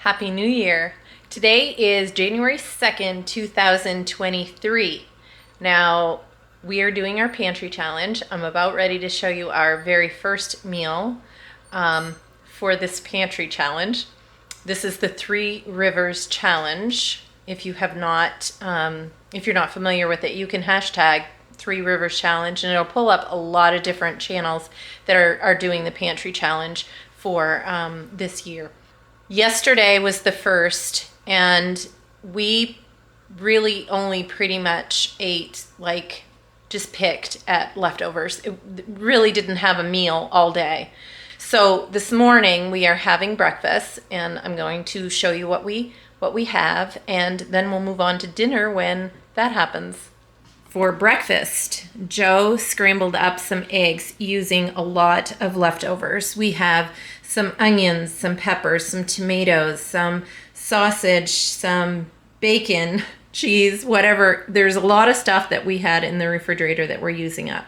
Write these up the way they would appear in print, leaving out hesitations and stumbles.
Happy New Year. Today is January 2nd, 2023. Now, we are doing our pantry challenge. I'm about ready to show you our very first meal for this pantry challenge. This is the Three Rivers Challenge. If you have not, if you're not familiar with it, you can hashtag Three Rivers Challenge and it'll pull up a lot of different channels that are doing the pantry challenge for this year. Yesterday was the first, and we really only pretty much ate, just picked at leftovers. It really didn't have a meal all day. So this morning we are having breakfast, and I'm going to show you what we have, and then we'll move on to dinner when that happens. For breakfast, Joe scrambled up some eggs using a lot of leftovers. We have some onions, some peppers, some tomatoes, some sausage, some bacon, cheese, whatever. There's a lot of stuff that we had in the refrigerator that we're using up.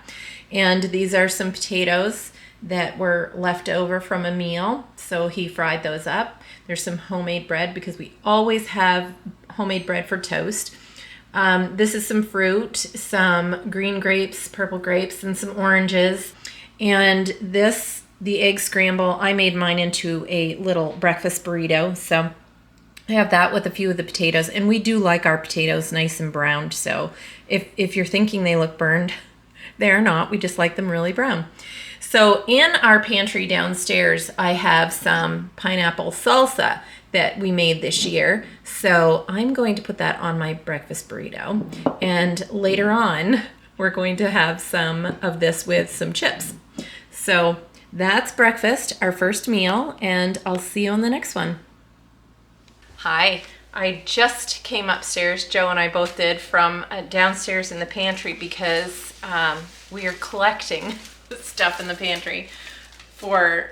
And these are some potatoes that were left over from a meal, so he fried those up. There's some homemade bread because we always have homemade bread for toast. This is some fruit, some green grapes, purple grapes, and some oranges. And this, the egg scramble, I made mine into a little breakfast burrito. So I have that with a few of the potatoes. And we do like our potatoes nice and browned. So if you're thinking they look burned, they're not. We just like them really brown. So in our pantry downstairs, I have some pineapple salsa that we made this year. So I'm going to put that on my breakfast burrito. And later on, we're going to have some of this with some chips. So that's breakfast, our first meal, and I'll see you on the next one. Hi, I just came upstairs, Joe and I both did, from downstairs in the pantry because we are collecting stuff in the pantry for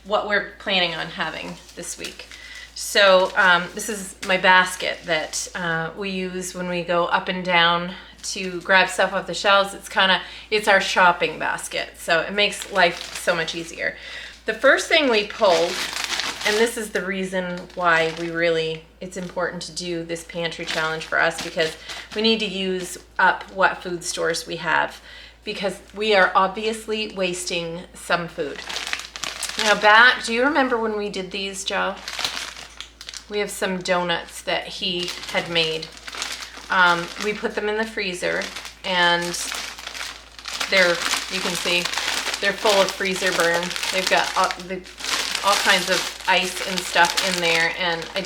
what we're planning on having this week. So this is my basket that we use when we go up and down to grab stuff off the shelves. It's our shopping basket, so it makes life so much easier. The first thing we pulled, and this is the reason why it's important to do this pantry challenge for us, because we need to use up what food stores we have, because we are obviously wasting some food. Now do you remember when we did these, Joe? We have some donuts that he had made. We put them in the freezer, and you can see, they're full of freezer burn. They've got all kinds of ice and stuff in there, and I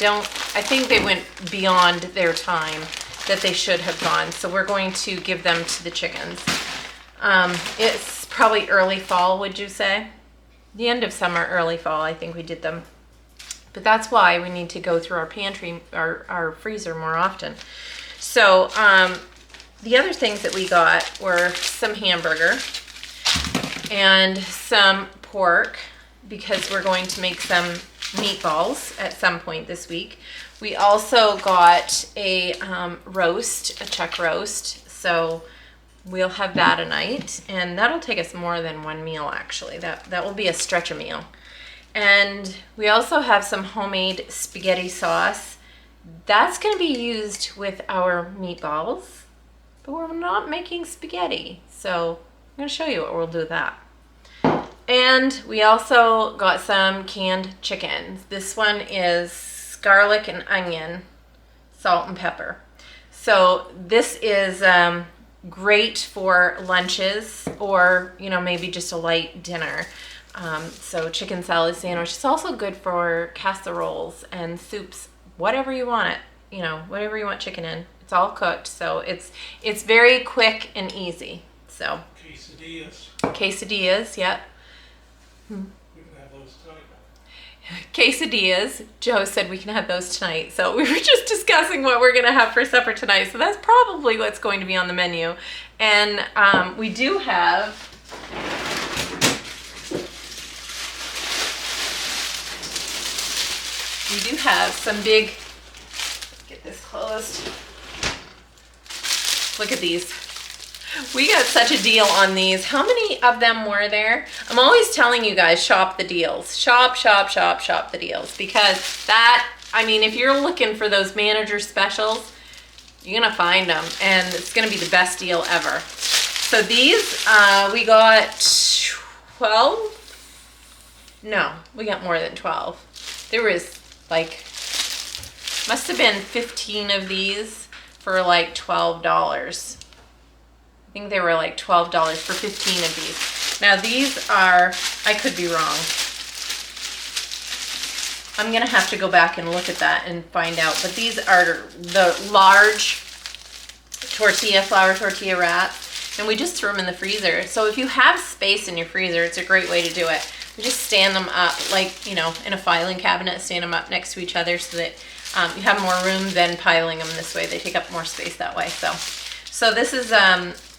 think they went beyond their time that they should have gone. So we're going to give them to the chickens. It's probably early fall, would you say? The end of summer, early fall, I think we did them. But that's why we need to go through our pantry, our freezer more often. So the other things that we got were some hamburger and some pork, because we're going to make some meatballs at some point this week. We also got a chuck roast, so we'll have that tonight, and that'll take us more than one meal, actually. That will be a stretch a meal. And we also have some homemade spaghetti sauce. That's going to be used with our meatballs, but we're not making spaghetti. So I'm going to show you what we'll do with that. And we also got some canned chicken. This one is garlic and onion, salt and pepper. So this is great for lunches or, maybe just a light dinner. So chicken salad sandwich. It's also good for casseroles and soups, whatever you want it, whatever you want chicken in. It's all cooked, so it's very quick and easy. So quesadillas, yep. We can have those tonight. Quesadillas. Joe said we can have those tonight. So we were just discussing what we're gonna have for supper tonight. So that's probably what's going to be on the menu. And we do have some big, let's get this closed. Look at these. We got such a deal on these. How many of them were there? I'm always telling you guys, shop the deals. Shop, shop, shop, shop the deals. Because that, I mean, if you're looking for those manager specials, you're gonna find them. And it's gonna be the best deal ever. So these, we got 12? No, we got more than 12. There was like, must have been 15 of these for like $12. I think they were like $12 for 15 of these. Now these are, I could be wrong. I'm gonna have to go back and look at that and find out, but these are the large flour tortilla wraps, and we just threw them in the freezer. So if you have space in your freezer, it's a great way to do it. We just stand them up like, you know, in a filing cabinet, stand them up next to each other so that you have more room than piling them this way. They take up more space that way. So this is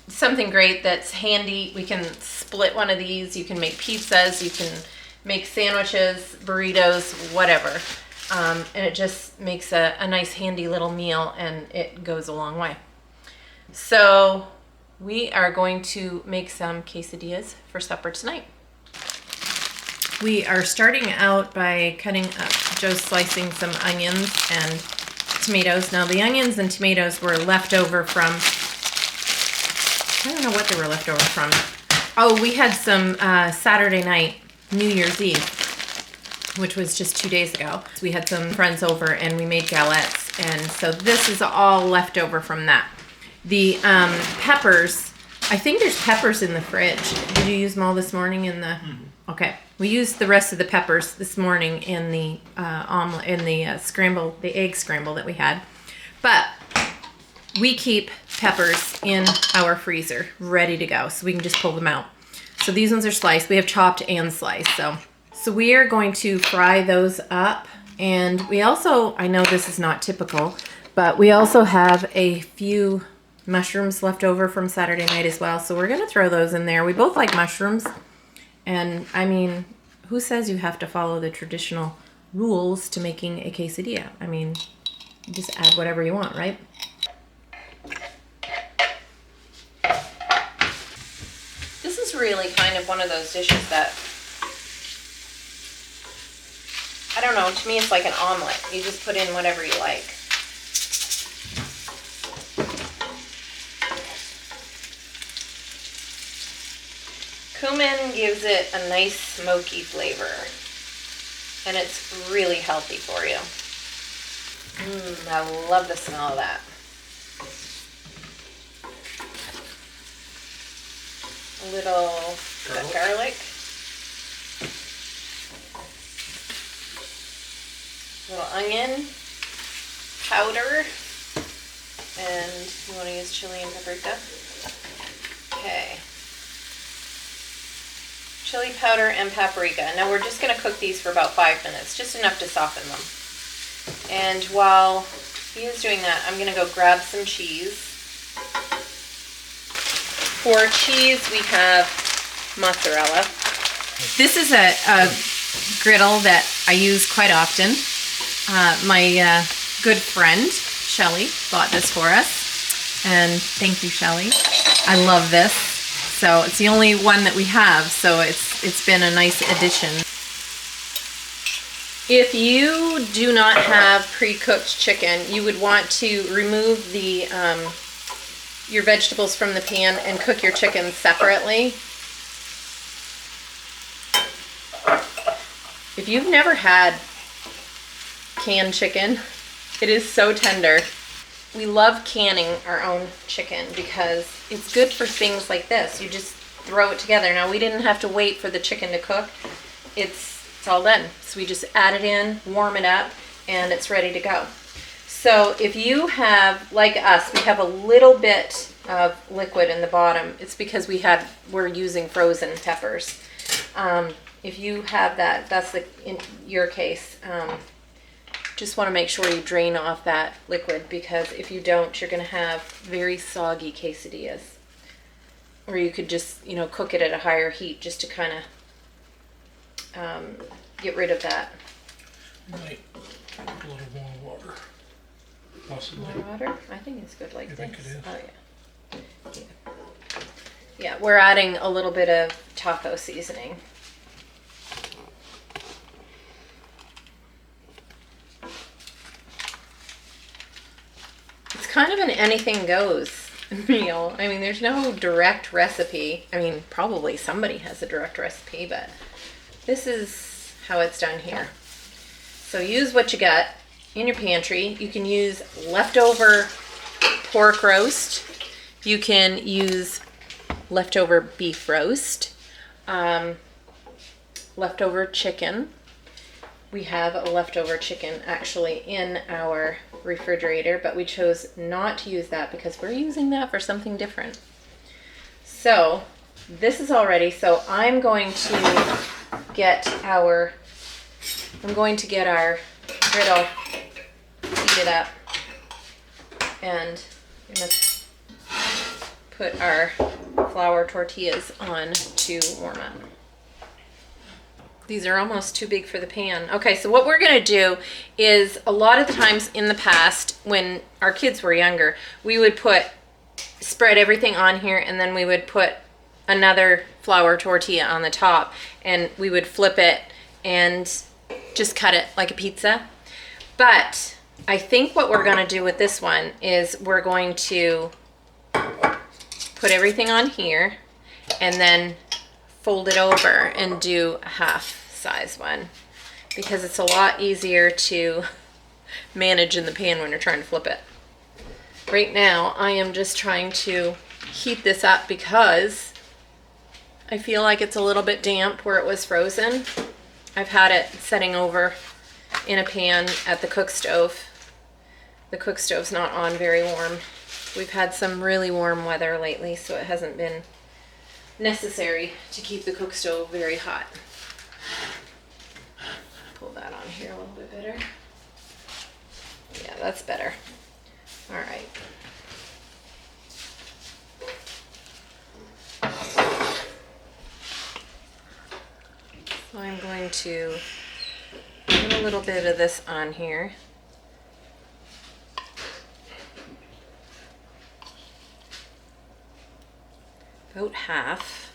something great that's handy. We can split one of these. You can make pizzas. You can make sandwiches, burritos, whatever. And it just makes a nice handy little meal, and it goes a long way. So we are going to make some quesadillas for supper tonight. We are starting out by cutting up, Joe's slicing some onions and tomatoes. Now the onions and tomatoes were left over from, I don't know what they were left over from. Oh, we had some Saturday night, New Year's Eve, which was just 2 days ago. So we had some friends over and we made galettes. And so this is all left over from that. The peppers, I think there's peppers in the fridge. Did you use them all this morning in the, okay. We used the rest of the peppers this morning in the omelet, in the scramble, the egg scramble that we had. But we keep peppers in our freezer, ready to go, so we can just pull them out. So these ones are sliced. We have chopped and sliced. So we are going to fry those up. And we also, I know this is not typical, but we also have a few mushrooms left over from Saturday night as well. So we're gonna throw those in there. We both like mushrooms. And I mean, who says you have to follow the traditional rules to making a quesadilla? I mean, you just add whatever you want, right? This is really kind of one of those dishes that, I don't know, to me it's like an omelet. You just put in whatever you like. Cumin gives it a nice smoky flavor, and it's really healthy for you. I love the smell of that. A little garlic. A little onion powder, and you want to use chili and paprika. Okay. Chili powder and paprika. Now we're just going to cook these for about 5 minutes, just enough to soften them. And while he is doing that, I'm going to go grab some cheese. For cheese, we have mozzarella. This is a griddle that I use quite often. My good friend, Shelly, bought this for us. And thank you, Shelly. I love this. So it's the only one that we have, so it's been a nice addition. If you do not have pre-cooked chicken, you would want to remove the your vegetables from the pan and cook your chicken separately. If you've never had canned chicken, it is so tender. We love canning our own chicken because it's good for things like this. You just throw it together. Now we didn't have to wait for the chicken to cook. It's all done. So we just add it in, warm it up, and it's ready to go. So if you have, like us, we have a little bit of liquid in the bottom. It's because we're using frozen peppers. If you have that, that's in your case. Just want to make sure you drain off that liquid, because if you don't, you're going to have very soggy quesadillas. Or you could just, cook it at a higher heat just to kind of get rid of that. You might put a little more water, possibly. More water? I think it's good like You this. think it is? Oh yeah. Yeah, we're adding a little bit of taco seasoning. It's kind of an anything goes meal. I mean, there's no direct recipe. I mean, probably somebody has a direct recipe, but this is how it's done here. So use what you got in your pantry. You can use leftover pork roast. You can use leftover beef roast, leftover chicken. We have a leftover chicken actually in our refrigerator, but we chose not to use that because we're using that for something different. So this is all ready. So I'm going to get our griddle heated up, and I'm gonna put our flour tortillas on to warm up. These are almost too big for the pan. Okay, so what we're gonna do is, a lot of the times in the past when our kids were younger, we would spread everything on here, and then we would put another flour tortilla on the top, and we would flip it and just cut it like a pizza. But I think what we're gonna do with this one is we're going to put everything on here and then fold it over and do a half size one, because it's a lot easier to manage in the pan when you're trying to flip it. Right now I am just trying to heat this up because I feel like it's a little bit damp where it was frozen. I've had it setting over in a pan at the cook stove. The cook stove's not on very warm. We've had some really warm weather lately, so it hasn't been necessary to keep the cook stove very hot. Pull that on here a little bit better. Yeah, that's better. All right. So I'm going to put a little bit of this on here. About half.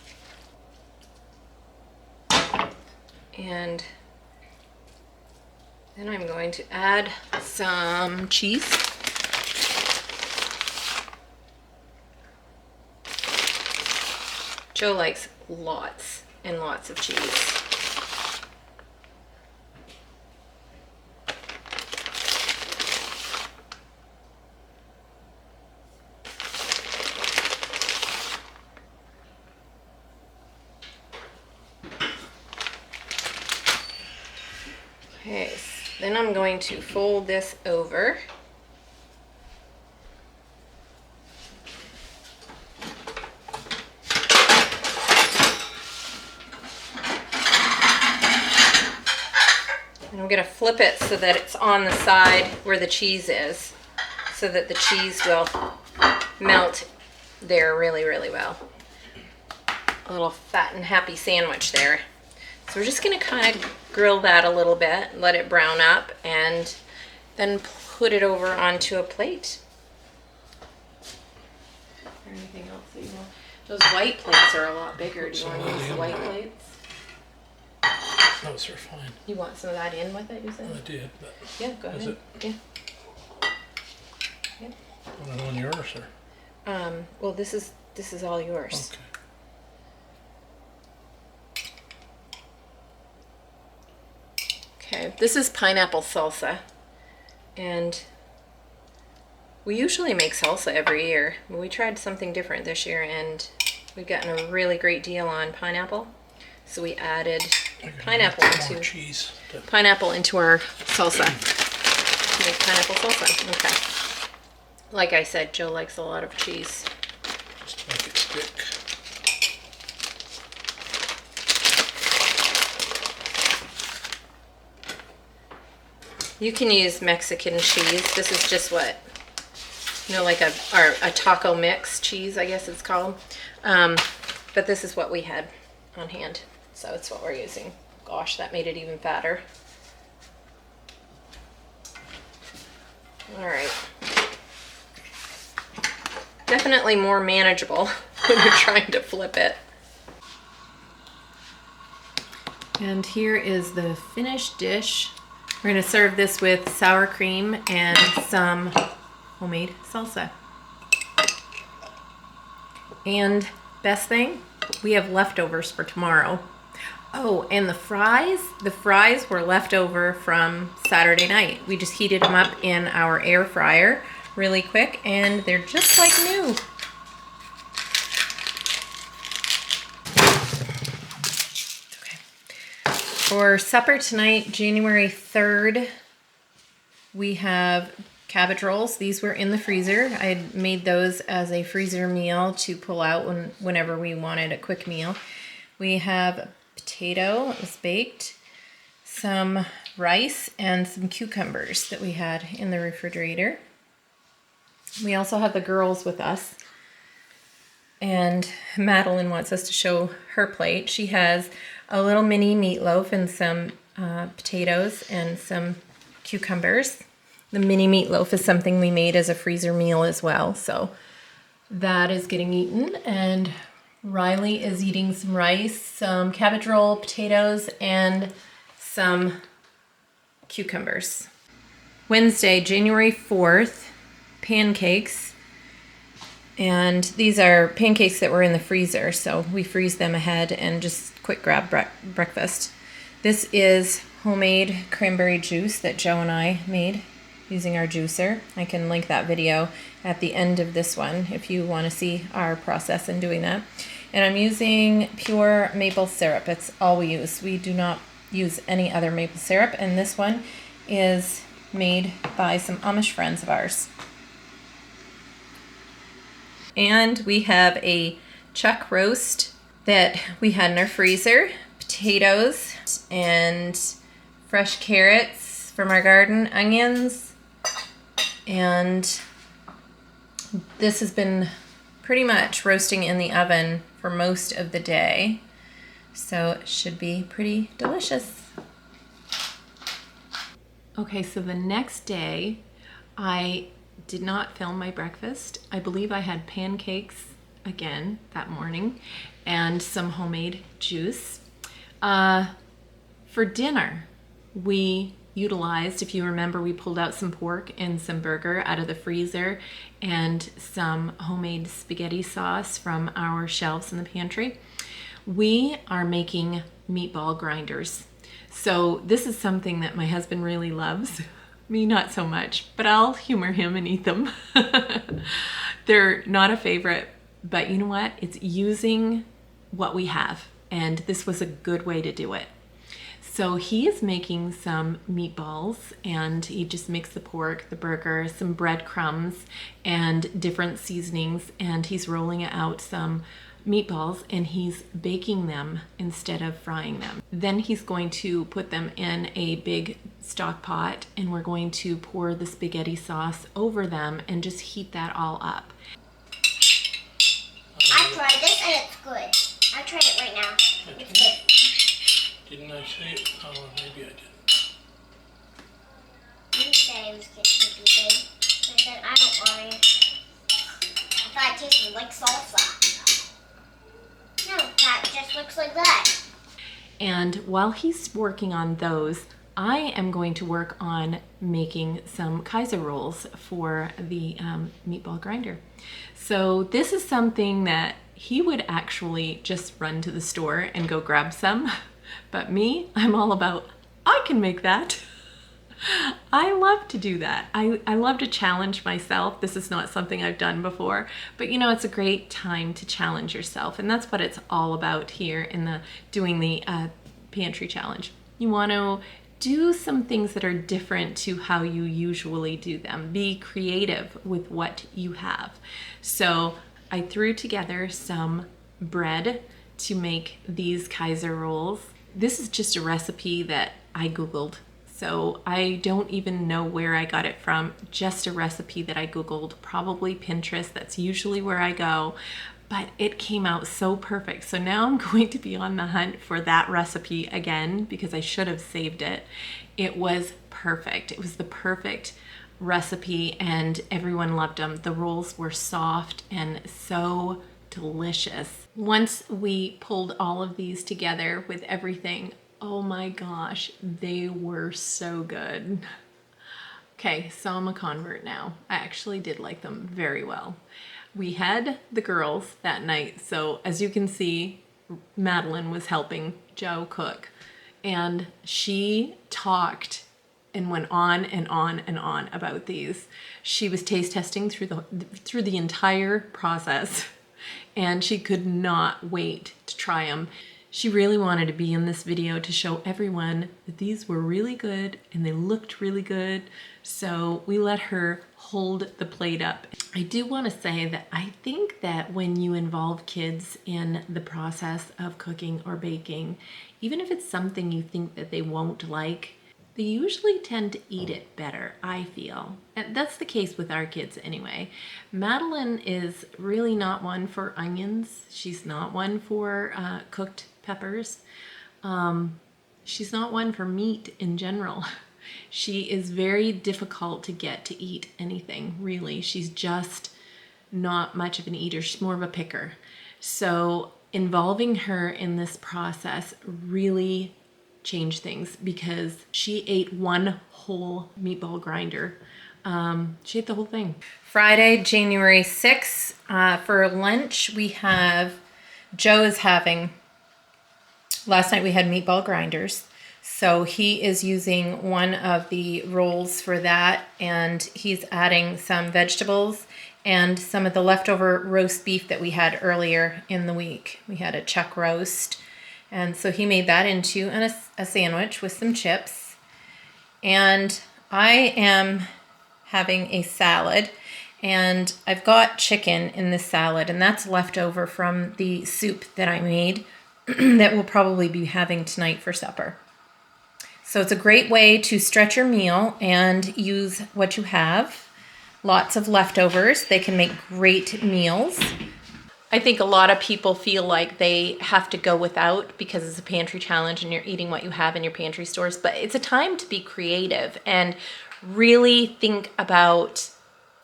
And then I'm going to add some cheese. Joe likes lots and lots of cheese. Okay, then I'm going to fold this over. And I'm going to flip it so that it's on the side where the cheese is, so that the cheese will melt there really, really well. A little fat and happy sandwich there. So we're just going to kind of grill that a little bit, let it brown up, and then put it over onto a plate. Or anything else that you want? Those white plates are a lot bigger. Do you want to use the white plates? Those are fine. You want some of that in with it, you said? I did, but Yeah, go ahead. is it? Yeah. Yeah. Want it on yours or? Well, this is all yours. Okay. Okay, this is pineapple salsa, and we usually make salsa every year, but we tried something different this year, and we've gotten a really great deal on pineapple, so we added pineapple into our salsa. Make pineapple salsa. Okay. Like I said, Joe likes a lot of cheese. Just to make it stick. You can use Mexican cheese. This is just what, like a taco mix cheese, I guess it's called. But this is what we had on hand, so it's what we're using. Gosh, that made it even fatter. All right. Definitely more manageable when you're trying to flip it. And here is the finished dish. We're gonna serve this with sour cream and some homemade salsa. And best thing, we have leftovers for tomorrow. Oh, and the fries were left over from Saturday night. We just heated them up in our air fryer really quick, and they're just like new. Okay. For supper tonight, January 3rd, we have cabbage rolls. These were in the freezer. I had made those as a freezer meal to pull out whenever we wanted a quick meal. We have potato that was baked, some rice, and some cucumbers that we had in the refrigerator. We also have the girls with us, and Madeline wants us to show her plate. She has a little mini meatloaf and some potatoes and some cucumbers. The mini meatloaf is something we made as a freezer meal as well, so that is getting eaten. And Riley is eating some rice, some cabbage roll, potatoes, and some cucumbers. Wednesday, January 4th, pancakes. And these are pancakes that were in the freezer, so we freeze them ahead and just quick grab breakfast. This is homemade cranberry juice that Joe and I made using our juicer. I can link that video at the end of this one if you want to see our process in doing that. And I'm using pure maple syrup. That's all we use. We do not use any other maple syrup, and this one is made by some Amish friends of ours. And we have a chuck roast that we had in our freezer, potatoes and fresh carrots from our garden, onions, and this has been pretty much roasting in the oven for most of the day, so it should be pretty delicious. Okay, so the next day I did not film my breakfast. I believe I had pancakes again that morning and some homemade juice. For dinner, we utilized, if you remember, we pulled out some pork and some burger out of the freezer and some homemade spaghetti sauce from our shelves in the pantry. We are making meatball grinders. So this is something that my husband really loves. Me, not so much, but I'll humor him and eat them. They're not a favorite, but you know what? It's using what we have, and this was a good way to do it. So he is making some meatballs, and he just mixed the pork, the burger, some breadcrumbs, and different seasonings, and he's rolling out some meatballs, and he's baking them instead of frying them. Then he's going to put them in a big stock pot, and we're going to pour the spaghetti sauce over them and just heat that all up. I tried this and it's good. I tried it right now. It's good. Didn't I say it? Oh, maybe I didn't. You said it was getting good. I said I don't want it. I thought it tasted like salsa. No, that just looks like that. And while he's working on those, I am going to work on making some Kaiser rolls for the meatball grinder. So this is something that he would actually just run to the store and go grab some. But me, I'm all about, I can make that. I love to do that. I love to challenge myself. This is not something I've done before, but you know, it's a great time to challenge yourself. And that's what it's all about here in doing the pantry challenge. You want to do some things that are different to how you usually do them. Be creative with what you have. So I threw together some bread to make these Kaiser rolls. This is just a recipe that I Googled. So I don't even know where I got it from, just a recipe that I Googled, probably Pinterest. That's usually where I go, but it came out so perfect. So now I'm going to be on the hunt for that recipe again because I should have saved it. It was perfect. It was the perfect recipe and everyone loved them. The rolls were soft and so delicious. Once we pulled all of these together with everything, oh my gosh, they were so good. Okay, so I'm a convert now. I actually did like them very well. We had the girls that night, so as you can see, Madeline was helping Joe cook, and she talked and went on and on and on about these. She was taste testing through the entire process, and she could not wait to try them. She really wanted to be in this video to show everyone that these were really good and they looked really good. So we let her hold the plate up. I do want to say that I think that when you involve kids in the process of cooking or baking, even if it's something you think that they won't like, they usually tend to eat it better, I feel. And that's the case with our kids anyway. Madeline is really not one for onions. She's not one for cooked peppers. She's not one for meat in general. She is very difficult to get to eat anything, really. She's just not much of an eater. She's more of a picker. So involving her in this process really changed things because she ate one whole meatball grinder. She ate the whole thing. Friday, January 6th, for lunch we have, Joe is having, last night we had meatball grinders. So he is using one of the rolls for that, and he's adding some vegetables and some of the leftover roast beef that we had earlier in the week. We had a chuck roast, and so he made that into a sandwich with some chips. And I am having a salad, and I've got chicken in this salad, and that's left over from the soup that I made that we'll probably be having tonight for supper. So it's a great way to stretch your meal and use what you have. Lots of leftovers. They can make great meals. I think a lot of people feel like they have to go without because it's a pantry challenge and you're eating what you have in your pantry stores, but it's a time to be creative and really think about,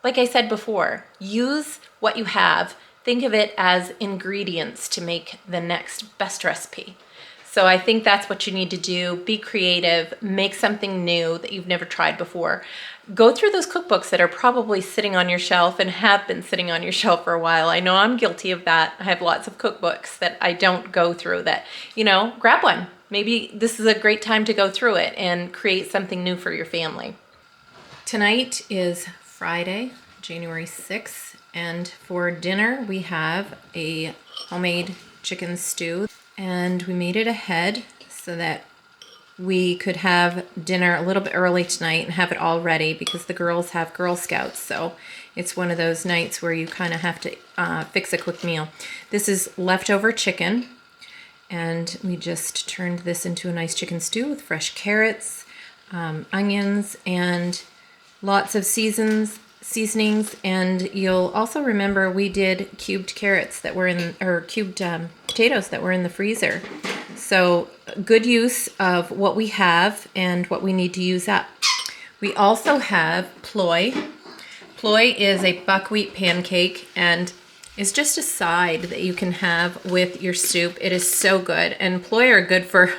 like I said before, use what you have. Think of it as ingredients to make the next best recipe. So I think that's what you need to do. Be creative, make something new that you've never tried before. Go through those cookbooks that are probably sitting on your shelf and have been sitting on your shelf for a while. I know I'm guilty of that. I have lots of cookbooks that I don't go through that, grab one. Maybe this is a great time to go through it and create something new for your family. Tonight is Friday, January 6th, and for dinner we have a homemade chicken stew. And we made it ahead so that we could have dinner a little bit early tonight and have it all ready because the girls have Girl Scouts. So it's one of those nights where you kind of have to fix a quick meal. This is leftover chicken, and we just turned this into a nice chicken stew with fresh carrots, onions, and lots of seasonings. And you'll also remember we did cubed carrots that were in, or cubed potatoes that were in the freezer. So good use of what we have and what we need to use up. We also have ploy. Ploy is a buckwheat pancake and is just a side that you can have with your soup. It is so good. And ploy are good for,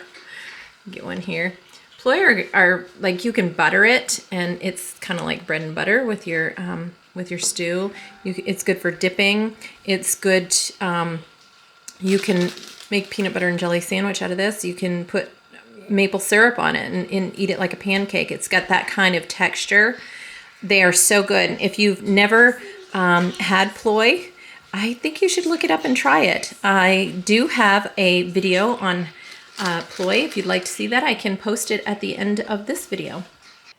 get one here. Ploy are like, you can butter it, and it's kind of like bread and butter with your stew. It's good for dipping. It's good. You can make peanut butter and jelly sandwich out of this. You can put maple syrup on it and eat it like a pancake. It's got that kind of texture. They are so good. If you've never had ploy, I think you should look it up and try it. I do have a video on ploy. If you'd like to see that, I can post it at the end of this video.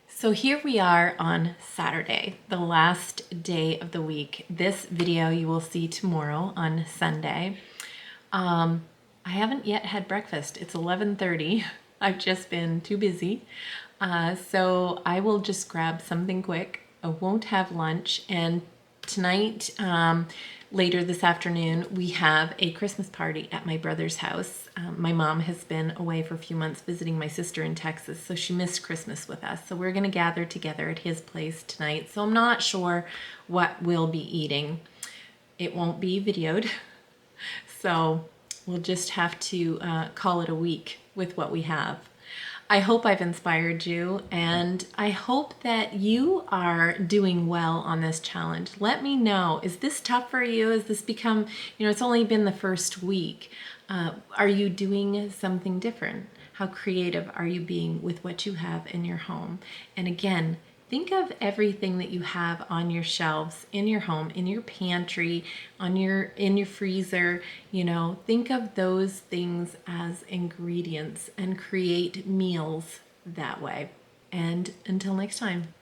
So here we are on Saturday, the last day of the week. This video you will see tomorrow on Sunday. I haven't yet had breakfast. It's 11:30. I've just been too busy. So I will just grab something quick. I won't have lunch. And tonight, later this afternoon, we have a Christmas party at my brother's house. My mom has been away for a few months visiting my sister in Texas, so she missed Christmas with us. So we're going to gather together at his place tonight. So I'm not sure what we'll be eating. It won't be videoed. So we'll just have to call it a week with what we have. I hope I've inspired you, and I hope that you are doing well on this challenge. Let me know, is this tough for you? Has this become, it's only been the first week. Are you doing something different? How creative are you being with what you have in your home? And again, think of everything that you have on your shelves, in your home, in your pantry, in your freezer. Think of those things as ingredients and create meals that way. And until next time.